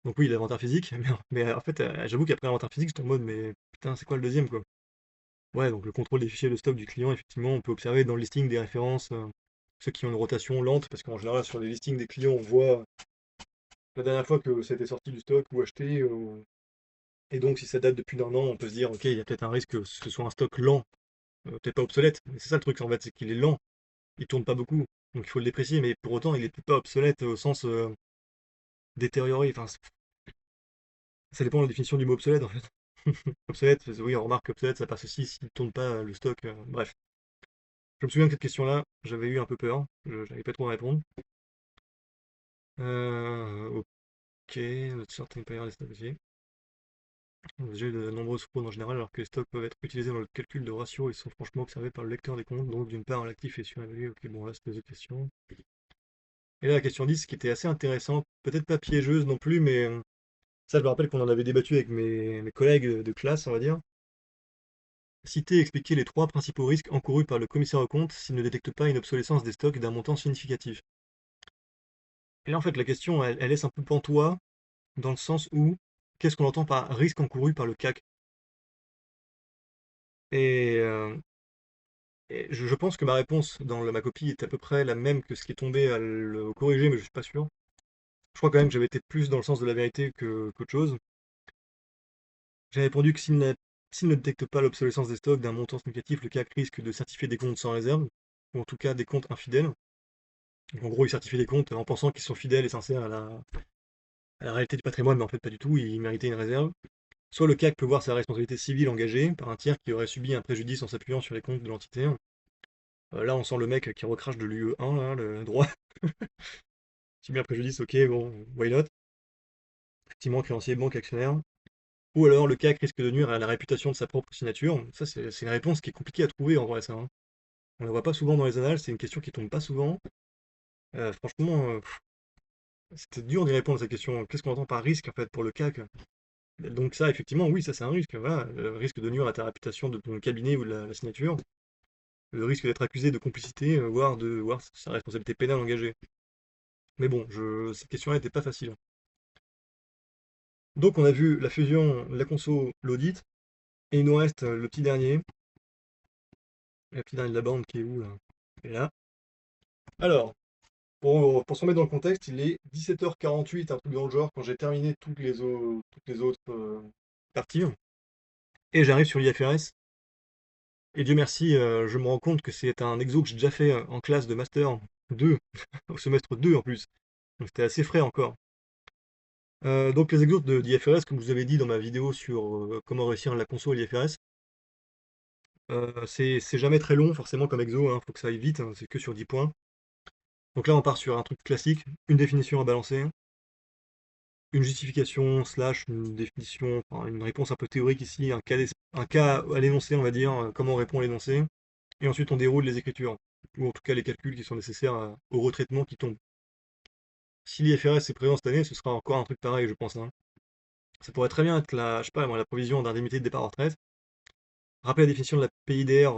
Donc, oui, l'inventaire physique, mais en fait, j'avoue qu'après l'inventaire physique, j'étais en mode, mais putain, c'est quoi le deuxième, quoi? Ouais, donc le contrôle des fichiers de stock du client, effectivement, on peut observer dans le listing des références. ceux qui ont une rotation lente, parce qu'en général, sur les listings des clients, on voit la dernière fois que c'était sorti du stock ou acheté. Et donc, si ça date depuis d'un an, on peut se dire, ok, il y a peut-être un risque que ce soit un stock lent, peut-être pas obsolète. Mais c'est ça le truc, en fait, c'est qu'il est lent, il tourne pas beaucoup. Donc il faut le déprécier, mais pour autant, il est pas obsolète au sens détérioré. Enfin, ça dépend de la définition du mot obsolète, en fait. Obsolète, oui, on remarque obsolète, ça passe aussi s'il ne tourne pas le stock. Bref. Je me souviens que cette question-là, j'avais eu un peu peur. Je n'avais pas trop à répondre. Ok, notre certain payeur des stocks aussi. J'ai de nombreuses fraudes en général, alors que les stocks peuvent être utilisés dans le calcul de ratio et sont franchement observés par le lecteur des comptes. Donc, d'une part, l'actif est surévalué. Ok, bon, là, c'était des autres questions. Et là, la question 10, qui était assez intéressante, peut-être pas piégeuse non plus, mais ça, je me rappelle qu'on en avait débattu avec mes collègues de classe, on va dire. Citer et expliquer les trois principaux risques encourus par le commissaire aux comptes s'il ne détecte pas une obsolescence des stocks d'un montant significatif. Et là, en fait, la question, elle laisse un peu pantois, dans le sens où, qu'est-ce qu'on entend par risque encouru par le CAC? Et, je pense que ma réponse dans ma copie est à peu près la même que ce qui est tombé à le corriger, mais je suis pas sûr. Je crois quand même que j'avais été plus dans le sens de la vérité qu'autre chose. J'ai répondu que s'il ne détecte pas l'obsolescence des stocks d'un montant significatif, le CAC risque de certifier des comptes sans réserve, ou en tout cas des comptes infidèles. Donc en gros, il certifie des comptes en pensant qu'ils sont fidèles et sincères à la réalité du patrimoine, mais en fait pas du tout, ils méritaient une réserve. Soit le CAC peut voir sa responsabilité civile engagée par un tiers qui aurait subi un préjudice en s'appuyant sur les comptes de l'entité. Là, on sent le mec qui recrache de l'UE1, là, le droit. Subir un préjudice, ok, bon, why not? Effectivement, créancier, banque, actionnaire. Ou alors le CAC risque de nuire à la réputation de sa propre signature. Ça, c'est une réponse qui est compliquée à trouver en vrai, ça, hein. On la voit pas souvent dans les annales, c'est une question qui tombe pas souvent. Franchement, c'était dur d'y répondre à cette question. Qu'est-ce qu'on entend par risque en fait pour le CAC? Donc ça, effectivement, oui, ça c'est un risque. Voilà, le risque de nuire à ta réputation de ton cabinet ou de la signature. Le risque d'être accusé de complicité, voire de voir sa responsabilité pénale engagée. Mais bon, cette question-là n'était pas facile. Donc on a vu la fusion, la conso, l'audit, et il nous reste le petit dernier de la bande qui est où là? Et là. Alors, pour se remettre dans le contexte, il est 17h48, un truc dans le genre, quand j'ai terminé toutes les autres parties. Et j'arrive sur l'IFRS. Et Dieu merci, je me rends compte que c'est un exo que j'ai déjà fait en classe de master 2, au semestre 2 en plus. Donc c'était assez frais encore. Donc les exos d'IFRS, comme je vous avais dit dans ma vidéo sur comment réussir la conso à l'IFRS, c'est jamais très long forcément comme exo, hein, faut que ça aille vite, hein, c'est que sur 10 points. Donc là on part sur un truc classique, une définition à balancer, une justification slash une définition, enfin, une réponse un peu théorique ici, un cas à l'énoncé on va dire, comment on répond à l'énoncé, et ensuite on déroule les écritures, ou en tout cas les calculs qui sont nécessaires au retraitement qui tombe. Si l'IFRS est présent cette année, ce sera encore un truc pareil je pense, hein. Ça pourrait très bien être je sais pas, moi, la provision d'indemnité de départ en retraite. Rappeler la définition de la PIDR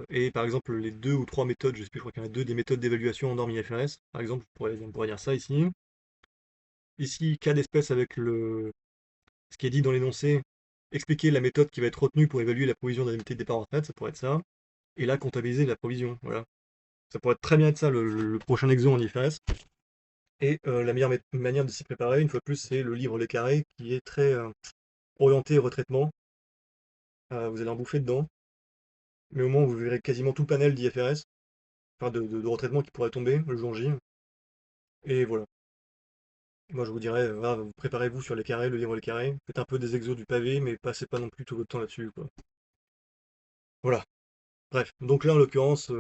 et par exemple les deux ou trois méthodes, je sais plus, je crois qu'il y en a deux, des méthodes d'évaluation en normes IFRS, par exemple, on pourrait dire ça ici. Ici, cas d'espèce avec ce qui est dit dans l'énoncé, expliquer la méthode qui va être retenue pour évaluer la provision d'indemnité de départ en retraite, ça pourrait être ça. Et là, comptabiliser la provision, voilà. Ça pourrait très bien être ça, le prochain exo en IFRS. Et la meilleure manière de s'y préparer, une fois de plus, c'est le livre Les Carrés, qui est très orienté retraitement. Vous allez en bouffer dedans. Mais au moins, vous verrez quasiment tout le panel d'IFRS, enfin de retraitement qui pourrait tomber le jour J. Et voilà. Moi, je vous dirais, voilà, préparez-vous sur les carrés, le livre Les Carrés. Faites un peu des exos du pavé, mais passez pas non plus tout votre temps là-dessus, quoi. Voilà. Bref. Donc là, en l'occurrence,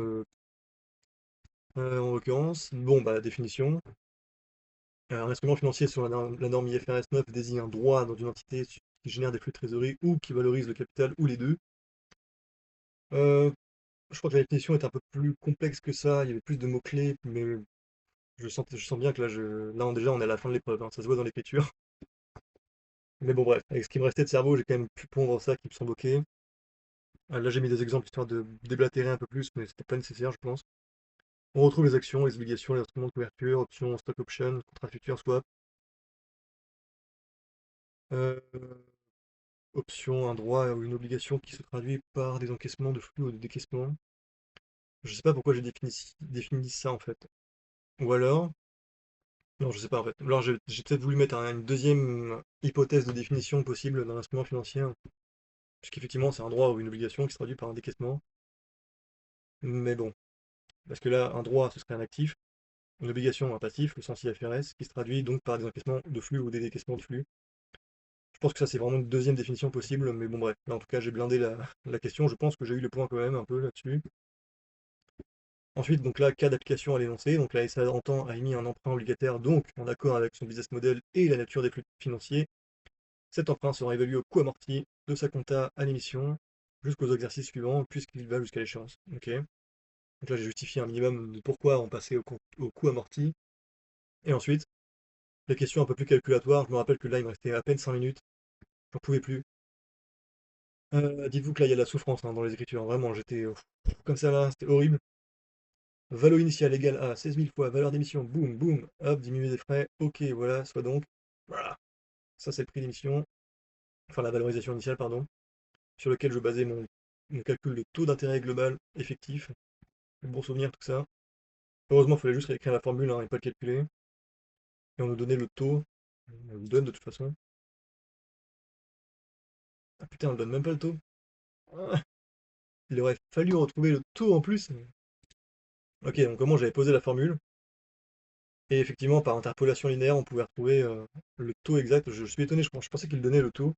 bon, bah, définition. Un instrument financier sur la norme IFRS 9 désigne un droit dans une entité qui génère des flux de trésorerie ou qui valorise le capital ou les deux. Euh, je crois que la définition est un peu plus complexe que ça. Il y avait plus de mots-clés, mais je sens bien que là, déjà, on est à la fin de l'épreuve, hein, ça se voit dans l'écriture. Mais bon, bref, avec ce qui me restait de cerveau, j'ai quand même pu pondre ça qui me semble ok. Là, j'ai mis des exemples histoire de déblatérer un peu plus, mais c'était pas nécessaire, je pense. On retrouve les actions, les obligations, les instruments de couverture, options, stock option, contrat futur, swap. Euh, Option, un droit ou une obligation qui se traduit par des encaissements de flux ou de décaissements. Je sais pas pourquoi j'ai défini ça en fait. Ou alors, non, je sais pas en fait. Alors j'ai peut-être voulu mettre une deuxième hypothèse de définition possible d'un instrument financier, puisqu'effectivement c'est un droit ou une obligation qui se traduit par un décaissement. Mais bon, parce que là, un droit ce serait un actif, une obligation un passif, le sens IFRS, qui se traduit donc par des encaissements de flux ou des décaissements de flux. Je pense que ça c'est vraiment une deuxième définition possible, mais bon bref. Là, en tout cas j'ai blindé la question, je pense que j'ai eu le point quand même un peu là-dessus. Ensuite, donc là, cas d'application à l'énoncé. Donc la SA entend a émis un emprunt obligataire, donc en accord avec son business model et la nature des flux financiers. Cet emprunt sera évalué au coût amorti de sa compta à l'émission jusqu'aux exercices suivants, puisqu'il va jusqu'à l'échéance. Ok. Donc là, j'ai justifié un minimum de pourquoi on passait au coût amorti. Et ensuite, les questions un peu plus calculatoires. Je me rappelle que là, il me restait à peine 5 minutes. J'en pouvais plus. Dites-vous que là, il y a de la souffrance dans les écritures. Vraiment, j'étais comme ça là, c'était horrible. Valo initiale égale à 16 000 fois valeur d'émission, boum, boum, hop, diminuer des frais, ok, voilà, soit donc, voilà, ça c'est le prix d'émission, enfin la valorisation initiale, pardon, sur lequel je basais mon calcul de taux d'intérêt global effectif, le bon souvenir, tout ça. Heureusement, il fallait juste réécrire la formule et pas le calculer, et on nous donnait le taux, on nous donne de toute façon. Ah putain, on ne donne même pas le taux. Ah, il aurait fallu retrouver le taux en plus. Ok, donc comment j'avais posé la formule, et effectivement, par interpolation linéaire, on pouvait retrouver le taux exact. Je suis étonné, je pensais qu'il donnait le taux,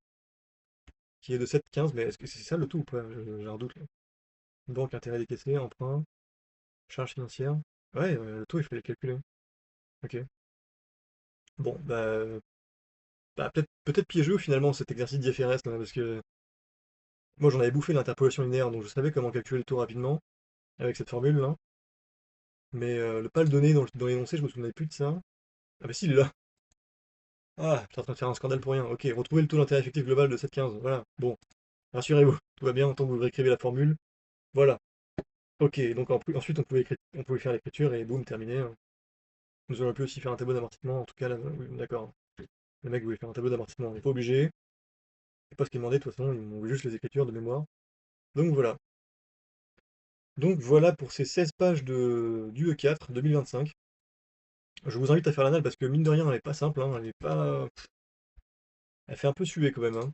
qui est de 7,15, mais est-ce que c'est ça le tout ou pas? J'ai un doute là. Banque, intérêt décaissé, emprunt, charge financière. Ouais, le taux, il fallait le calculer. Ok. Bon, peut-être piégeux finalement cet exercice d'IFRS là, parce que moi j'en avais bouffé l'interpolation linéaire, donc je savais comment calculer le taux rapidement avec cette formule là. Mais le pas le donner dans l'énoncé, je me souvenais plus de ça. Ah bah si, il est là. Ah, je suis en train de faire un scandale pour rien. Ok, retrouver le taux d'intérêt effectif global de 7,15. Voilà. Bon, rassurez-vous, tout va bien tant que vous réécrivez la formule. Voilà. Ok, donc ensuite on pouvait faire l'écriture et boum, terminé, hein. Nous aurions pu aussi faire un tableau d'amortissement, en tout cas, là, oui, d'accord. Le mec voulait faire un tableau d'amortissement, on n'est pas obligé. C'est pas ce qu'il demandait, de toute façon, ils m'ont juste les écritures de mémoire. Donc voilà. Donc voilà pour ces 16 pages du E4 2025. Je vous invite à faire l'anal parce que mine de rien, elle est pas simple, hein, elle est pas. Elle fait un peu suer quand même, hein.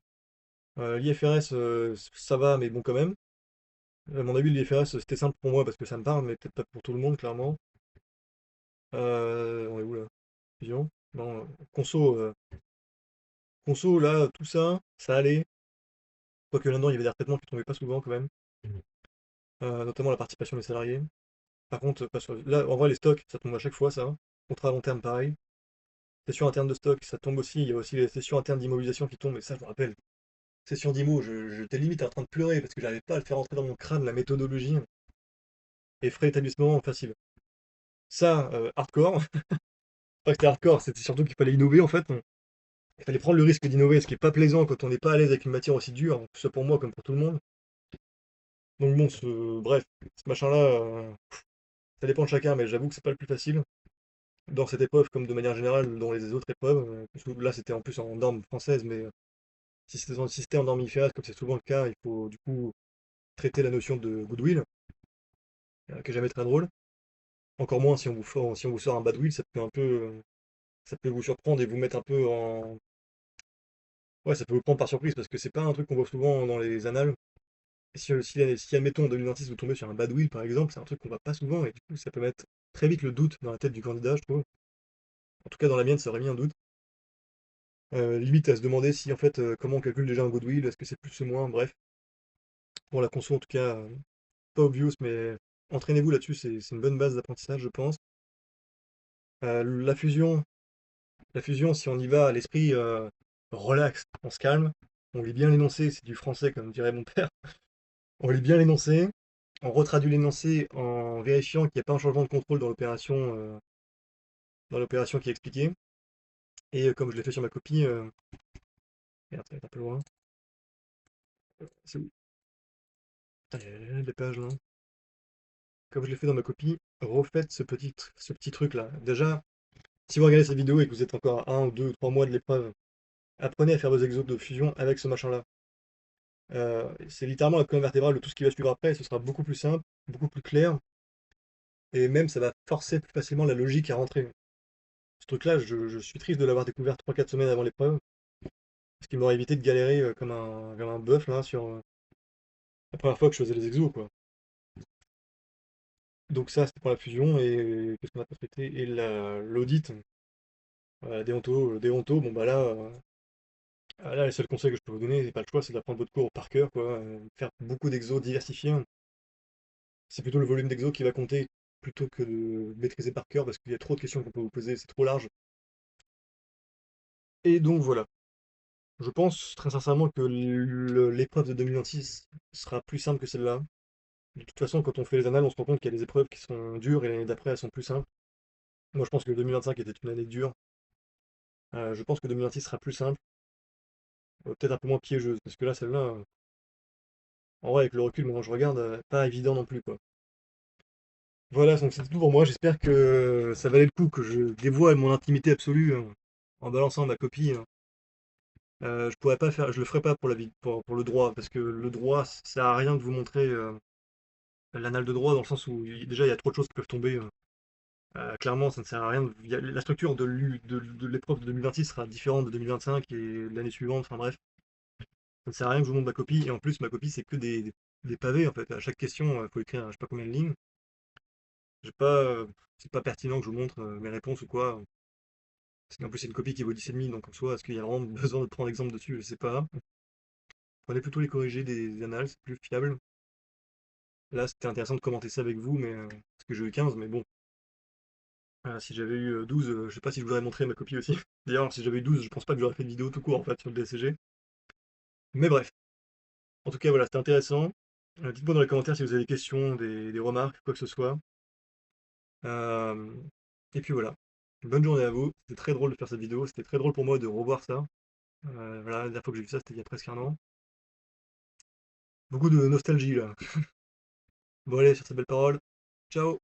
L'IFRS, ça va, mais bon quand même. À mon avis, l'IFRS, c'était simple pour moi parce que ça me parle, mais peut-être pas pour tout le monde, clairement. On est où là? Fusion? Non, conso, là, tout ça, ça allait. Quoique là-dedans, il y avait des retraitements qui tombaient pas souvent quand même. Notamment la participation des salariés. Par contre, là, en vrai, les stocks, ça tombe à chaque fois, ça. Contrat à long terme, pareil. Session interne de stock, ça tombe aussi. Il y a aussi les sessions internes d'immobilisation qui tombent, et ça, je me rappelle. Session d'immo, j'étais limite en train de pleurer parce que j'arrivais pas à le faire entrer dans mon crâne, la méthodologie. Et frais établissement, facile. Ça, hardcore. Pas que c'était hardcore, c'était surtout qu'il fallait innover en fait. Il fallait prendre le risque d'innover, ce qui est pas plaisant quand on n'est pas à l'aise avec une matière aussi dure, que ce soit pour moi comme pour tout le monde. Donc bon, bref, ce machin-là, ça dépend de chacun, mais j'avoue que c'est pas le plus facile. Dans cette épreuve, comme de manière générale dans les autres épreuves, parce que là c'était en plus en norme française, mais si c'était en norme IFRS, comme c'est souvent le cas, il faut du coup traiter la notion de goodwill, qui est jamais très drôle. Encore moins si on vous sort un badwill, ça peut vous surprendre et vous mettre un peu en. Ouais, ça peut vous prendre par surprise parce que c'est pas un truc qu'on voit souvent dans les annales. Et si admettons en 2026 vous tombez sur un badwill par exemple, c'est un truc qu'on voit pas souvent et du coup ça peut mettre très vite le doute dans la tête du candidat, je trouve. En tout cas dans la mienne, ça aurait mis un doute. Limite à se demander si en fait comment on calcule déjà un goodwill, est-ce que c'est plus ou moins, bref. Pour la conso en tout cas, pas obvious, mais entraînez-vous là-dessus, c'est une bonne base d'apprentissage, je pense. La fusion, si on y va à l'esprit relax, on se calme, on lit bien l'énoncé, c'est du français comme dirait mon père, on lit bien l'énoncé, on retraduit l'énoncé en vérifiant qu'il n'y a pas un changement de contrôle dans l'opération qui est expliquée. Et comme je l'ai fait sur ma copie, merde, ça va être un peu loin. C'est où? Putain, il y a des pages là. Comme je l'ai fait dans ma copie, refaites ce petit truc là. Déjà, si vous regardez cette vidéo et que vous êtes encore à 1 ou 2 ou 3 mois de l'épreuve, apprenez à faire vos exos de fusion avec ce machin là. C'est littéralement la colonne vertébrale de tout ce qui va suivre après, ce sera beaucoup plus simple, beaucoup plus clair. Et même, ça va forcer plus facilement la logique à rentrer. Ce truc-là, je suis triste de l'avoir découvert 3 4 semaines avant l'épreuve, parce qu'il m'aurait évité de galérer comme un bœuf là sur la première fois que je faisais les exos, quoi. Donc ça, c'était pour la fusion, et qu'est-ce qu'on a pas traité? Et l'audit, déonto, bon bah là, là, les seuls conseils que je peux vous donner, c'est pas le choix, c'est d'apprendre votre cours par cœur, quoi. Faire beaucoup d'exos diversifiés. C'est plutôt le volume d'exos qui va compter plutôt que de maîtriser par cœur, parce qu'il y a trop de questions qu'on peut vous poser, c'est trop large. Et donc voilà. Je pense très sincèrement que l'épreuve de 2026 sera plus simple que celle-là. De toute façon, quand on fait les annales, on se rend compte qu'il y a des épreuves qui sont dures et l'année d'après, elles sont plus simples. Moi, je pense que 2025 était une année dure. Je pense que 2026 sera plus simple, peut-être un peu moins piégeuse, parce que là, celle-là, en vrai, avec le recul, maintenant je regarde, pas évident non plus, quoi. Voilà, donc c'est tout pour moi. J'espère que ça valait le coup que je dévoile mon intimité absolue en balançant ma copie, hein. Je pourrais pas faire, je le ferai pas pour pour le droit, parce que le droit, ça sert à rien de vous montrer l'annale de droit, dans le sens où déjà il y a trop de choses qui peuvent tomber. Clairement, ça ne sert à rien. La structure de l'épreuve de 2026 sera différente de 2025 et de l'année suivante. Enfin bref, ça ne sert à rien que je vous montre ma copie. Et en plus, ma copie, c'est que des pavés en fait. À chaque question, il faut écrire je sais pas combien de lignes. J'ai pas, c'est pas pertinent que je vous montre mes réponses ou quoi. Parce qu'en plus, c'est une copie qui vaut 10,5, donc en soi, est-ce qu'il y a vraiment besoin de prendre exemple dessus? Je sais pas. Prenez plutôt les corrigés des annales, c'est plus fiable. Là, c'était intéressant de commenter ça avec vous, mais parce que j'ai eu 15, mais bon. Si j'avais eu 12, je sais pas si je voudrais montrer ma copie aussi. D'ailleurs, si j'avais eu 12, je pense pas que j'aurais fait de vidéo tout court en fait sur le DSCG. Mais bref, en tout cas voilà, c'était intéressant. Dites-moi dans les commentaires si vous avez des questions, des remarques, quoi que ce soit. Euh, et puis voilà. Bonne journée à vous. C'était très drôle de faire cette vidéo. C'était très drôle pour moi de revoir ça. Voilà, la dernière fois que j'ai vu ça, c'était il y a presque un an. Beaucoup de nostalgie là. Bon allez, sur ces belles paroles. Ciao!